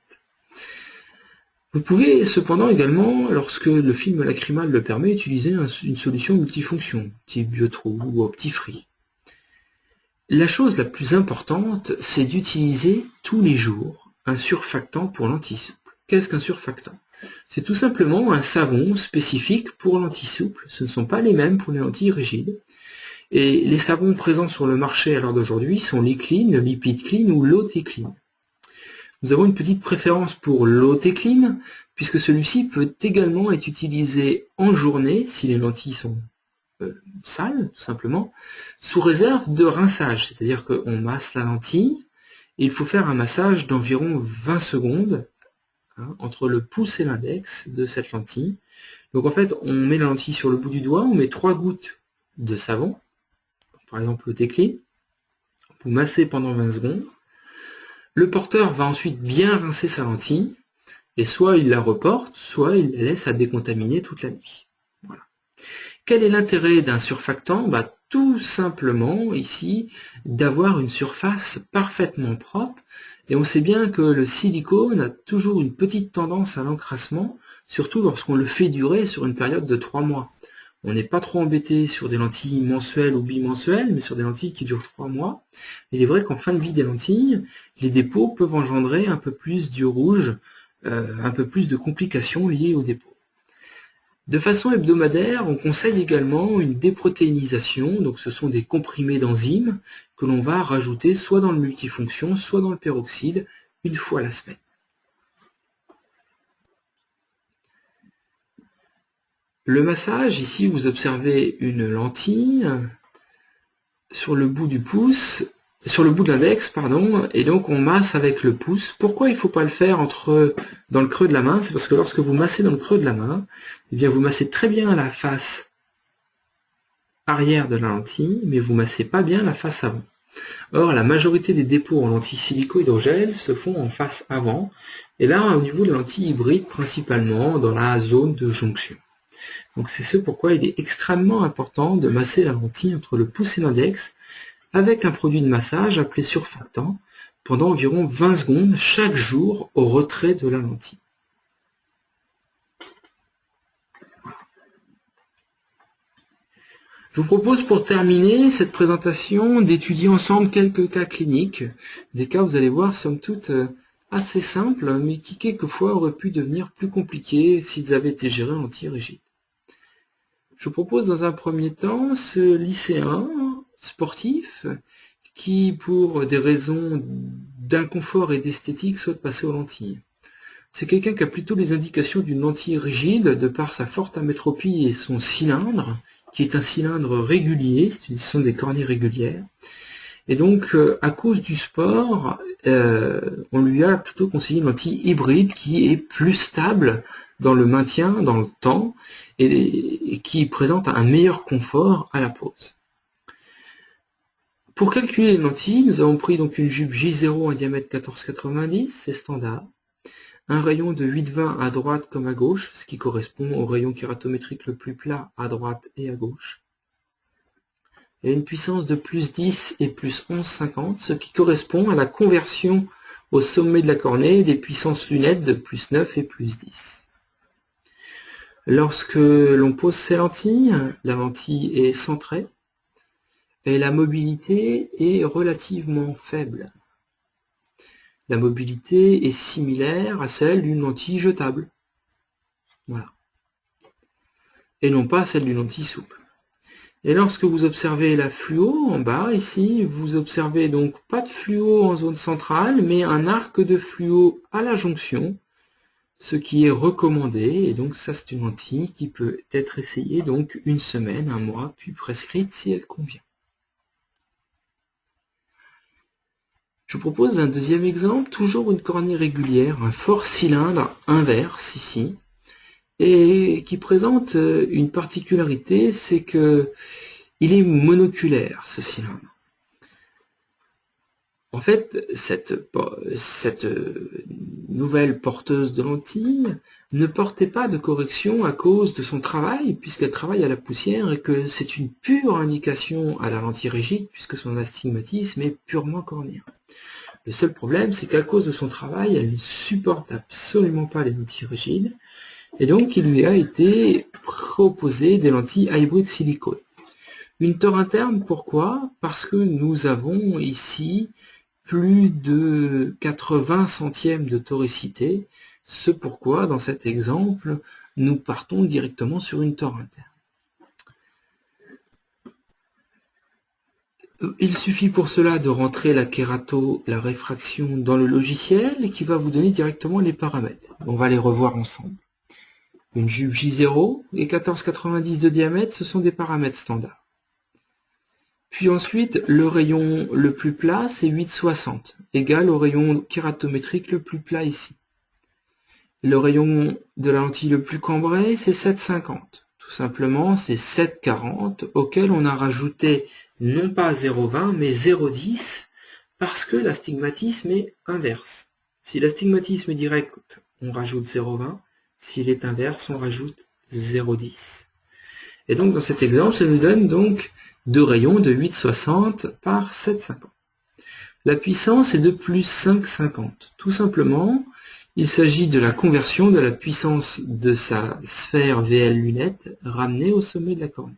Vous pouvez cependant également, lorsque le film lacrymal le permet, utiliser une solution multifonction, type Biotrou ou Optifree. La chose la plus importante, c'est d'utiliser tous les jours un surfactant pour lentilles souples. Qu'est-ce qu'un surfactant? C'est tout simplement un savon spécifique pour lentilles souples. Ce ne sont pas les mêmes pour les lentilles rigides. Et les savons présents sur le marché à l'heure d'aujourd'hui sont l'E-Clean, le Lipid Clean ou l'OT-Clean. Nous avons une petite préférence pour l'OT-Clean, puisque celui-ci peut également être utilisé en journée, si les lentilles sont sales, tout simplement, sous réserve de rinçage. C'est-à-dire qu'on masse la lentille, et il faut faire un massage d'environ 20 secondes entre le pouce et l'index de cette lentille. Donc en fait, on met la lentille sur le bout du doigt, on met 3 gouttes de savon, par exemple le T-Clean, vous massez pendant 20 secondes. Le porteur va ensuite bien rincer sa lentille, et soit il la reporte, soit il la laisse à décontaminer toute la nuit. Voilà. Quel est l'intérêt d'un surfactant? Tout simplement ici d'avoir une surface parfaitement propre, et on sait bien que le silicone a toujours une petite tendance à l'encrassement, surtout lorsqu'on le fait durer sur une période de 3 mois. On n'est pas trop embêté sur des lentilles mensuelles ou bimensuelles, mais sur des lentilles qui durent 3 mois. Il est vrai qu'en fin de vie des lentilles, les dépôts peuvent engendrer un peu plus d'yeux rouges, un peu plus de complications liées au dépôt. De façon hebdomadaire, on conseille également une déprotéinisation, donc ce sont des comprimés d'enzymes que l'on va rajouter soit dans le multifonction, soit dans le peroxyde, une fois la semaine. Le massage, ici vous observez une lentille sur le bout du pouce, sur le bout de l'index, pardon, et donc on masse avec le pouce. Pourquoi il ne faut pas le faire dans le creux de la main? C'est parce que lorsque vous massez dans le creux de la main, eh bien vous massez très bien la face arrière de la lentille, mais vous massez pas bien la face avant. Or, la majorité des dépôts en lentilles silico-hydrogel se font en face avant, et là au niveau de la lentille hybride, principalement dans la zone de jonction. Donc c'est ce pourquoi il est extrêmement important de masser la lentille entre le pouce et l'index avec un produit de massage appelé surfactant pendant environ 20 secondes chaque jour au retrait de la lentille. Je vous propose pour terminer cette présentation d'étudier ensemble quelques cas cliniques, des cas vous allez voir somme toute assez simples mais qui quelquefois auraient pu devenir plus compliqués s'ils avaient été gérés en lentille rigide. Je vous propose dans un premier temps ce lycéen sportif qui, pour des raisons d'inconfort et d'esthétique, souhaite passer aux lentilles. C'est quelqu'un qui a plutôt les indications d'une lentille rigide de par sa forte amétropie et son cylindre, qui est un cylindre régulier, ce sont des cornées régulières. Et donc, à cause du sport, on lui a plutôt conseillé une lentille hybride qui est plus stable dans le maintien, dans le temps, et qui présente un meilleur confort à la pose. Pour calculer les lentilles, nous avons pris donc une jupe J0 en diamètre 14,90, c'est standard. Un rayon de 8,20 à droite comme à gauche, ce qui correspond au rayon kératométrique le plus plat à droite et à gauche. et une puissance de plus 10 et plus 11,50, ce qui correspond à la conversion au sommet de la cornée des puissances lunettes de plus 9 et plus 10. Lorsque l'on pose ces lentilles, la lentille est centrée et la mobilité est relativement faible. La mobilité est similaire à celle d'une lentille jetable. Voilà. Et non pas celle d'une lentille souple. Et lorsque vous observez la fluo en bas, ici, vous observez donc pas de fluo en zone centrale, mais un arc de fluo à la jonction, ce qui est recommandé. Et donc ça, c'est une lentille qui peut être essayée donc une semaine, un mois, puis prescrite si elle convient. Je vous propose un deuxième exemple, toujours une cornée régulière, un fort cylindre inverse ici, et qui présente une particularité, c'est que il est monoculaire, ce cylindre. En fait, cette nouvelle porteuse de lentilles ne portait pas de correction à cause de son travail, puisqu'elle travaille à la poussière, et que c'est une pure indication à la lentille rigide, puisque son astigmatisme est purement cornéen. Le seul problème, c'est qu'à cause de son travail, elle ne supporte absolument pas les lentilles rigides, et donc il lui a été proposé des lentilles hybride silicone. Une tor interne, pourquoi? Parce que nous avons ici plus de 80 centièmes de toricité, ce pourquoi, dans cet exemple, nous partons directement sur une tor interne. Il suffit pour cela de rentrer la kérato, la réfraction dans le logiciel qui va vous donner directement les paramètres. On va les revoir ensemble. Une jupe J0 et 14,90 de diamètre, ce sont des paramètres standards. Puis ensuite, le rayon le plus plat, c'est 8,60, égal au rayon kératométrique le plus plat ici. Le rayon de la lentille le plus cambré, c'est 7,50. Tout simplement, c'est 7,40 auquel on a rajouté non pas 0,20 mais 0,10 parce que l'astigmatisme est inverse. Si l'astigmatisme est direct, on rajoute 0,20. S'il est inverse, on rajoute 0,10. Et donc dans cet exemple, ça nous donne donc deux rayons de 8,60 par 7,50. La puissance est de plus 5,50. Tout simplement, il s'agit de la conversion de la puissance de sa sphère VL lunette ramenée au sommet de la cornée.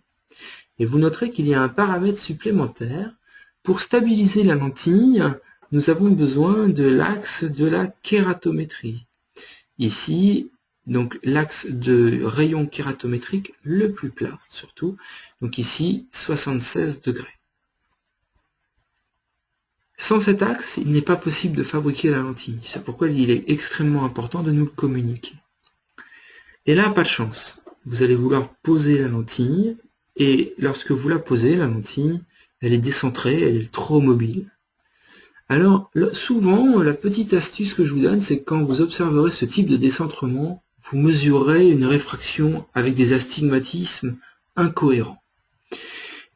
Et vous noterez qu'il y a un paramètre supplémentaire. Pour stabiliser la lentille, nous avons besoin de l'axe de la kératométrie. Ici, donc l'axe de rayon kératométrique le plus plat, surtout. Donc ici, 76 degrés. Sans cet axe, il n'est pas possible de fabriquer la lentille. C'est pourquoi il est extrêmement important de nous le communiquer. Et là, pas de chance. Vous allez vouloir poser la lentille, et lorsque vous la posez, la lentille, elle est décentrée, elle est trop mobile. Alors, souvent, la petite astuce que je vous donne, c'est que quand vous observerez ce type de décentrement, vous mesurerez une réfraction avec des astigmatismes incohérents.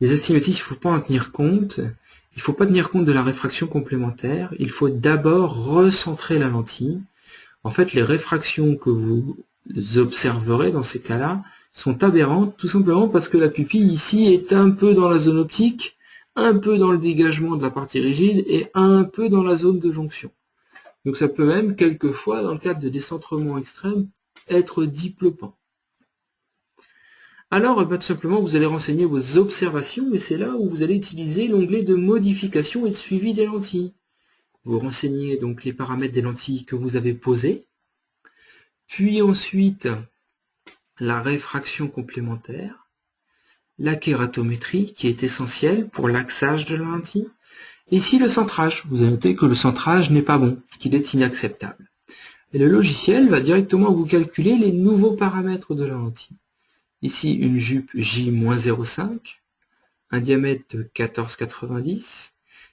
Les astigmatismes, il ne faut pas en tenir compte. Il ne faut pas tenir compte de la réfraction complémentaire. Il faut d'abord recentrer la lentille. En fait, les réfractions que vous observerez dans ces cas-là sont aberrantes, tout simplement parce que la pupille ici est un peu dans la zone optique, un peu dans le dégagement de la partie rigide et un peu dans la zone de jonction. Donc ça peut même, quelquefois, dans le cadre de décentrement extrême, être diplopant. Alors, tout simplement, vous allez renseigner vos observations, et c'est là où vous allez utiliser l'onglet de modification et de suivi des lentilles. Vous renseignez donc les paramètres des lentilles que vous avez posées, puis ensuite la réfraction complémentaire, la kératométrie qui est essentielle pour l'axage de la lentille, et ici le centrage. Vous allez noter que le centrage n'est pas bon, qu'il est inacceptable. Et le logiciel va directement vous calculer les nouveaux paramètres de la lentille. Ici, une jupe J-0,5, un diamètre de 14,90,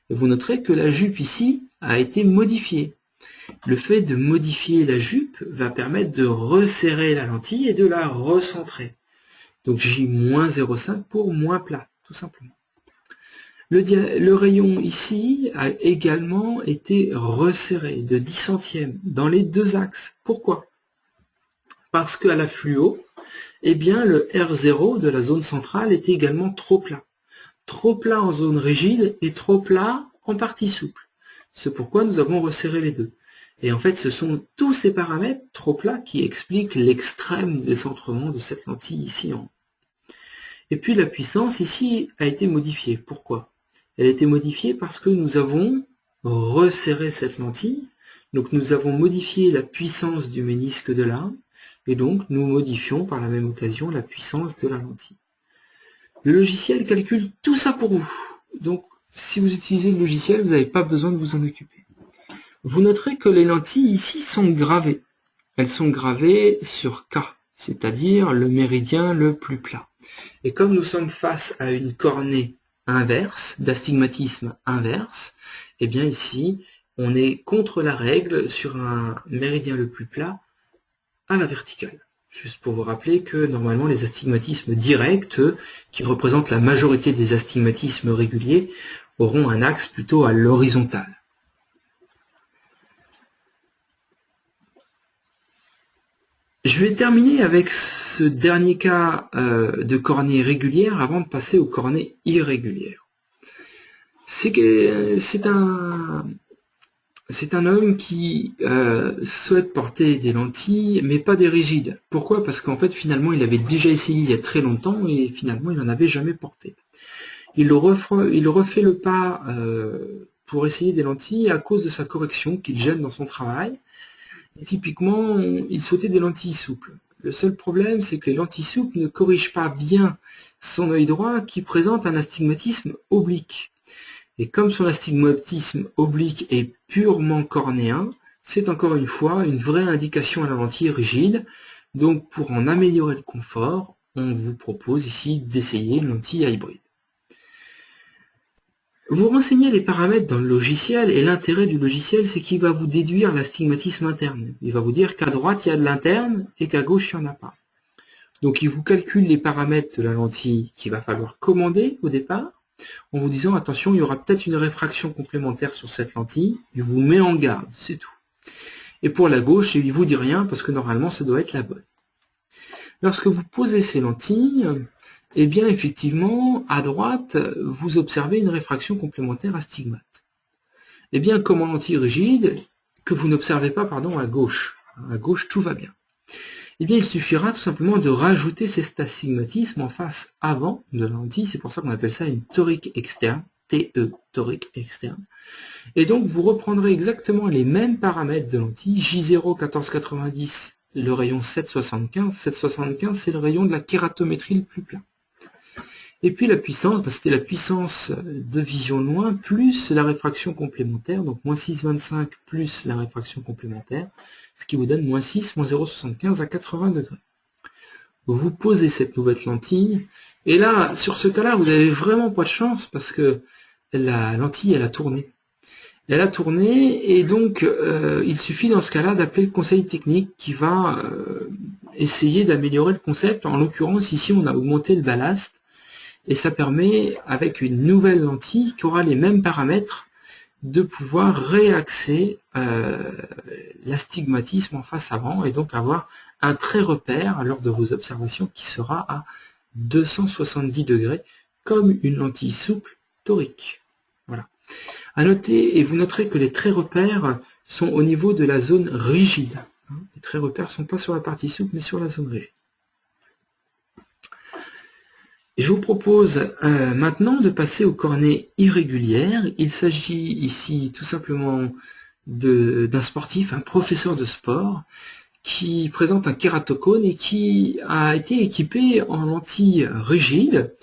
et vous noterez que la jupe ici a été modifiée. Le fait de modifier la jupe va permettre de resserrer la lentille et de la recentrer. Donc J-0,5 pour moins plat, tout simplement. Le rayon ici a également été resserré de 10 centièmes dans les deux axes. Pourquoi? Parce qu'à la fluo, eh bien, le R0 de la zone centrale est également trop plat. trop plat en zone rigide et trop plat en partie souple. C'est pourquoi nous avons resserré les deux. Et en fait, ce sont tous ces paramètres trop plats qui expliquent l'extrême décentrement de cette lentille ici en haut. Et puis la puissance ici a été modifiée. Pourquoi? Elle a été modifiée parce que nous avons resserré cette lentille. Donc nous avons modifié la puissance du ménisque de l'arme. Et donc nous modifions par la même occasion la puissance de la lentille. Le logiciel calcule tout ça pour vous. Donc si vous utilisez le logiciel, vous n'avez pas besoin de vous en occuper. Vous noterez que les lentilles ici sont gravées. Elles sont gravées sur K, c'est-à-dire le méridien le plus plat. Et comme nous sommes face à une cornée inverse, d'astigmatisme inverse, eh bien ici, on est contre la règle sur un méridien le plus plat à la verticale. Juste pour vous rappeler que normalement les astigmatismes directs, qui représentent la majorité des astigmatismes réguliers, auront un axe plutôt à l'horizontale. Je vais terminer avec ce dernier cas de cornée régulière avant de passer aux cornées irrégulières. C'est un homme qui souhaite porter des lentilles, mais pas des rigides. Pourquoi? Parce qu'en fait, finalement, il avait déjà essayé il y a très longtemps et finalement, il n'en avait jamais porté. Il refait le pas pour essayer des lentilles à cause de sa correction qui le gêne dans son travail. Et typiquement, il souhaitait des lentilles souples. Le seul problème, c'est que les lentilles souples ne corrigent pas bien son œil droit qui présente un astigmatisme oblique. Et comme son astigmatisme oblique est purement cornéen, c'est encore une fois une vraie indication à la lentille rigide. Donc pour en améliorer le confort, on vous propose ici d'essayer une lentille hybride. Vous renseignez les paramètres dans le logiciel et l'intérêt du logiciel, c'est qu'il va vous déduire l'astigmatisme interne. Il va vous dire qu'à droite, il y a de l'interne et qu'à gauche, il n'y en a pas. Donc il vous calcule les paramètres de la lentille qu'il va falloir commander au départ, en vous disant attention, il y aura peut-être une réfraction complémentaire sur cette lentille, il vous met en garde, c'est tout. Et pour la gauche, il ne vous dit rien parce que normalement, ça doit être la bonne. Lorsque vous posez ces lentilles, eh bien, effectivement, à droite, vous observez une réfraction complémentaire astigmate. Eh bien, comme en lentille rigide, que vous n'observez pas, pardon, à gauche. À gauche, tout va bien. Eh bien, il suffira tout simplement de rajouter cet astigmatisme en face avant de la lentille. C'est pour ça qu'on appelle ça une torique externe, TE, torique externe. Et donc, vous reprendrez exactement les mêmes paramètres de lentille, J0 1490, le rayon 7,75. 7,75, c'est le rayon de la kératométrie le plus plat. Et puis la puissance, c'était la puissance de vision loin plus la réfraction complémentaire, donc moins 6,25 plus la réfraction complémentaire, ce qui vous donne moins 6, moins 0,75 à 80 degrés. Vous posez cette nouvelle lentille, et là, sur ce cas-là, vous n'avez vraiment pas de chance parce que la lentille, elle a tourné. Elle a tourné, et donc il suffit dans ce cas-là d'appeler le conseil technique qui va essayer d'améliorer le concept. En l'occurrence, ici, on a augmenté le ballast, et ça permet, avec une nouvelle lentille qui aura les mêmes paramètres, de pouvoir réaxer l'astigmatisme en face avant et donc avoir un trait repère lors de vos observations qui sera à 270 degrés comme une lentille souple torique. Voilà. À noter, et vous noterez que les traits repères sont au niveau de la zone rigide. Les traits repères ne sont pas sur la partie souple mais sur la zone rigide. Je vous propose maintenant de passer aux cornées irrégulières. Il s'agit ici tout simplement d'un sportif, un professeur de sport, qui présente un kératocone et qui a été équipé en lentilles rigides.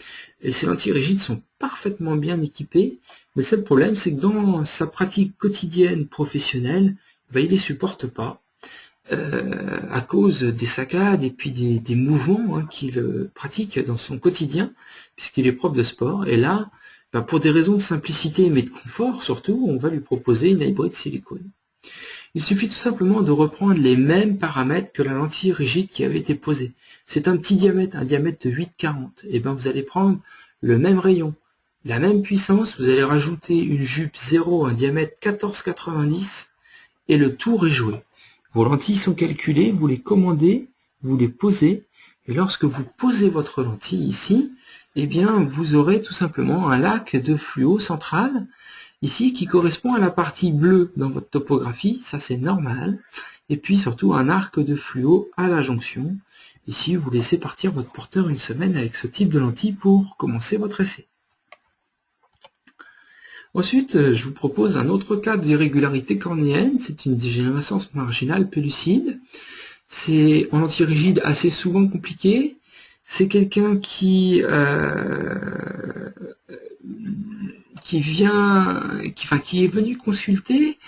Et ces lentilles rigides sont parfaitement bien équipées, mais le seul problème, c'est que dans sa pratique quotidienne professionnelle, il les supporte pas. À cause des saccades et puis des mouvements qu'il pratique dans son quotidien, puisqu'il est prof de sport. Et là, pour des raisons de simplicité mais de confort surtout, on va lui proposer une hybride silicone. Il suffit tout simplement de reprendre les mêmes paramètres que la lentille rigide qui avait été posée. C'est un petit diamètre, un diamètre de 8,40. Et vous allez prendre le même rayon, la même puissance, vous allez rajouter une jupe 0, un diamètre 14,90 et le tour est joué. Vos lentilles sont calculées, vous les commandez, vous les posez, et lorsque vous posez votre lentille ici, eh bien, vous aurez tout simplement un lac de fluo central, ici, qui correspond à la partie bleue dans votre topographie, ça c'est normal, et puis surtout un arc de fluo à la jonction. Ici, vous laissez partir votre porteur une semaine avec ce type de lentille pour commencer votre essai. Ensuite, je vous propose un autre cas d'irrégularité cornéenne, c'est une dégénérescence marginale pellucide. C'est en lentille rigide assez souvent compliqué. C'est quelqu'un qui est venu consulter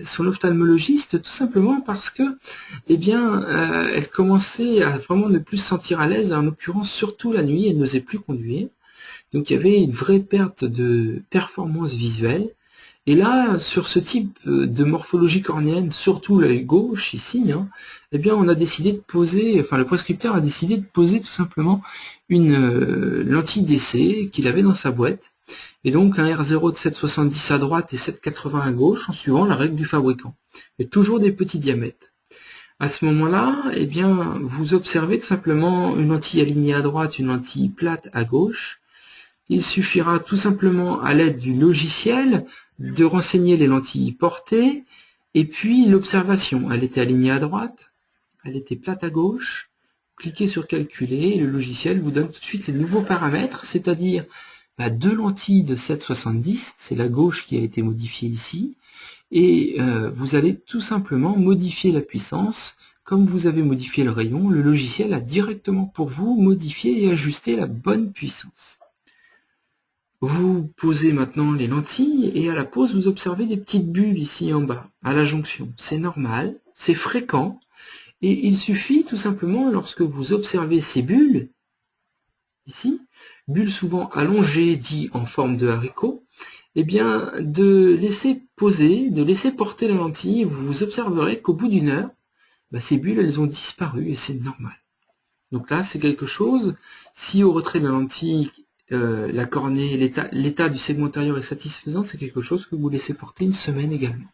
son ophtalmologiste tout simplement parce que, elle commençait à vraiment ne plus se sentir à l'aise, en l'occurrence surtout la nuit, elle n'osait plus conduire. Donc il y avait une vraie perte de performance visuelle. Et là, sur ce type de morphologie cornéenne, surtout l'œil gauche ici, on a décidé de poser, le prescripteur a décidé de poser tout simplement une lentille d'essai qu'il avait dans sa boîte. Et donc un R0 de 7,70 à droite et 7,80 à gauche, en suivant la règle du fabricant. Et toujours des petits diamètres. À ce moment-là, vous observez tout simplement une lentille alignée à droite, une lentille plate à gauche. Il suffira tout simplement à l'aide du logiciel de renseigner les lentilles portées et puis l'observation. Elle était alignée à droite, elle était plate à gauche. Cliquez sur calculer et le logiciel vous donne tout de suite les nouveaux paramètres, c'est-à-dire deux lentilles de 7,70, c'est la gauche qui a été modifiée ici, et vous allez tout simplement modifier la puissance. Comme vous avez modifié le rayon, le logiciel a directement pour vous modifié et ajusté la bonne puissance. Vous posez maintenant les lentilles et à la pose, vous observez des petites bulles ici en bas, à la jonction. C'est normal, c'est fréquent, et il suffit tout simplement, lorsque vous observez ces bulles, ici, bulles souvent allongées, dit en forme de haricot, de laisser poser, de laisser porter la lentille, et vous observerez qu'au bout d'une heure, ces bulles, elles ont disparu et c'est normal. Donc là, c'est quelque chose, si au retrait de la lentille, la cornée, l'état du segment antérieur est satisfaisant, c'est quelque chose que vous laissez porter une semaine également.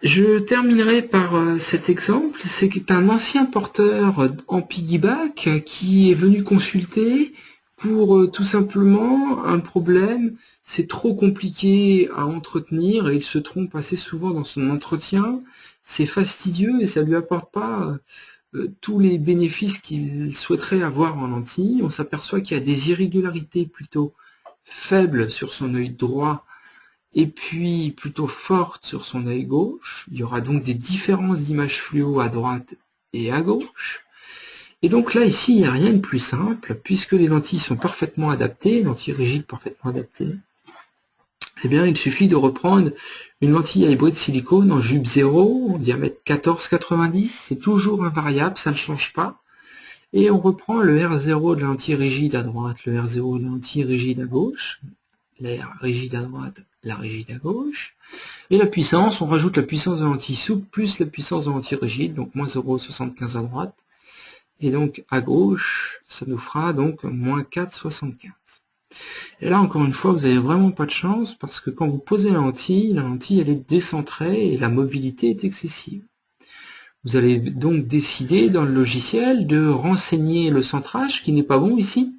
Je terminerai par cet exemple. C'est un ancien porteur en piggyback qui est venu consulter pour tout simplement un problème. C'est trop compliqué à entretenir et il se trompe assez souvent dans son entretien. C'est fastidieux et ça lui apporte pas tous les bénéfices qu'il souhaiterait avoir en lentille. On s'aperçoit qu'il y a des irrégularités plutôt faibles sur son œil droit et puis plutôt fortes sur son œil gauche. Il y aura donc des différences d'image fluo à droite et à gauche. Et donc là, ici, il n'y a rien de plus simple, puisque les lentilles sont parfaitement adaptées, lentilles rigides parfaitement adaptées. Il suffit de reprendre une lentille hybride silicone en jupe 0, en diamètre 14,90, c'est toujours invariable, ça ne change pas. Et on reprend le R0 de la lentille rigide à droite, le R0 de la lentille rigide à gauche, la rigide à droite, la rigide à gauche. Et la puissance, on rajoute la puissance de la lentille souple plus la puissance de la lentille rigide, donc moins 0,75 à droite. Et donc à gauche, ça nous fera donc moins 4,75. Et là, encore une fois, vous n'avez vraiment pas de chance parce que quand vous posez la lentille elle est décentrée et la mobilité est excessive. Vous allez donc décider dans le logiciel de renseigner le centrage qui n'est pas bon ici,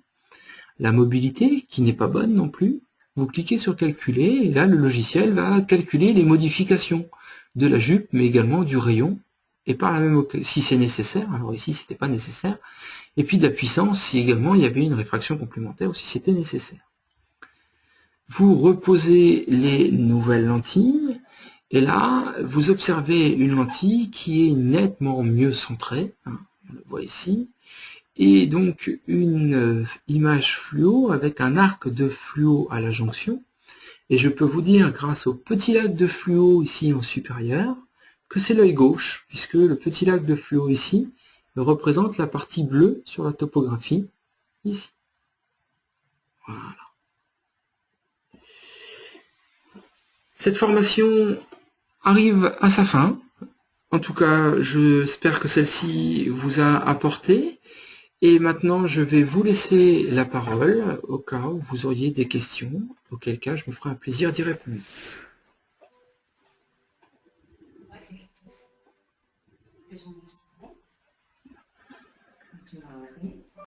la mobilité qui n'est pas bonne non plus. Vous cliquez sur calculer et là, le logiciel va calculer les modifications de la jupe mais également du rayon et par la même si c'est nécessaire, alors ici c'était pas nécessaire, et puis de la puissance si également il y avait une réfraction complémentaire ou si c'était nécessaire. Vous reposez les nouvelles lentilles, et là, vous observez une lentille qui est nettement mieux centrée, on le voit ici, et donc une image fluo avec un arc de fluo à la jonction, et je peux vous dire, grâce au petit lac de fluo ici en supérieur, que c'est l'œil gauche, puisque le petit lac de fluo ici représente la partie bleue sur la topographie, ici. Voilà. Cette formation arrive à sa fin. En tout cas, j'espère que celle-ci vous a apporté. Et maintenant, je vais vous laisser la parole au cas où vous auriez des questions, auquel cas je me ferai un plaisir d'y répondre. continuera à regarder.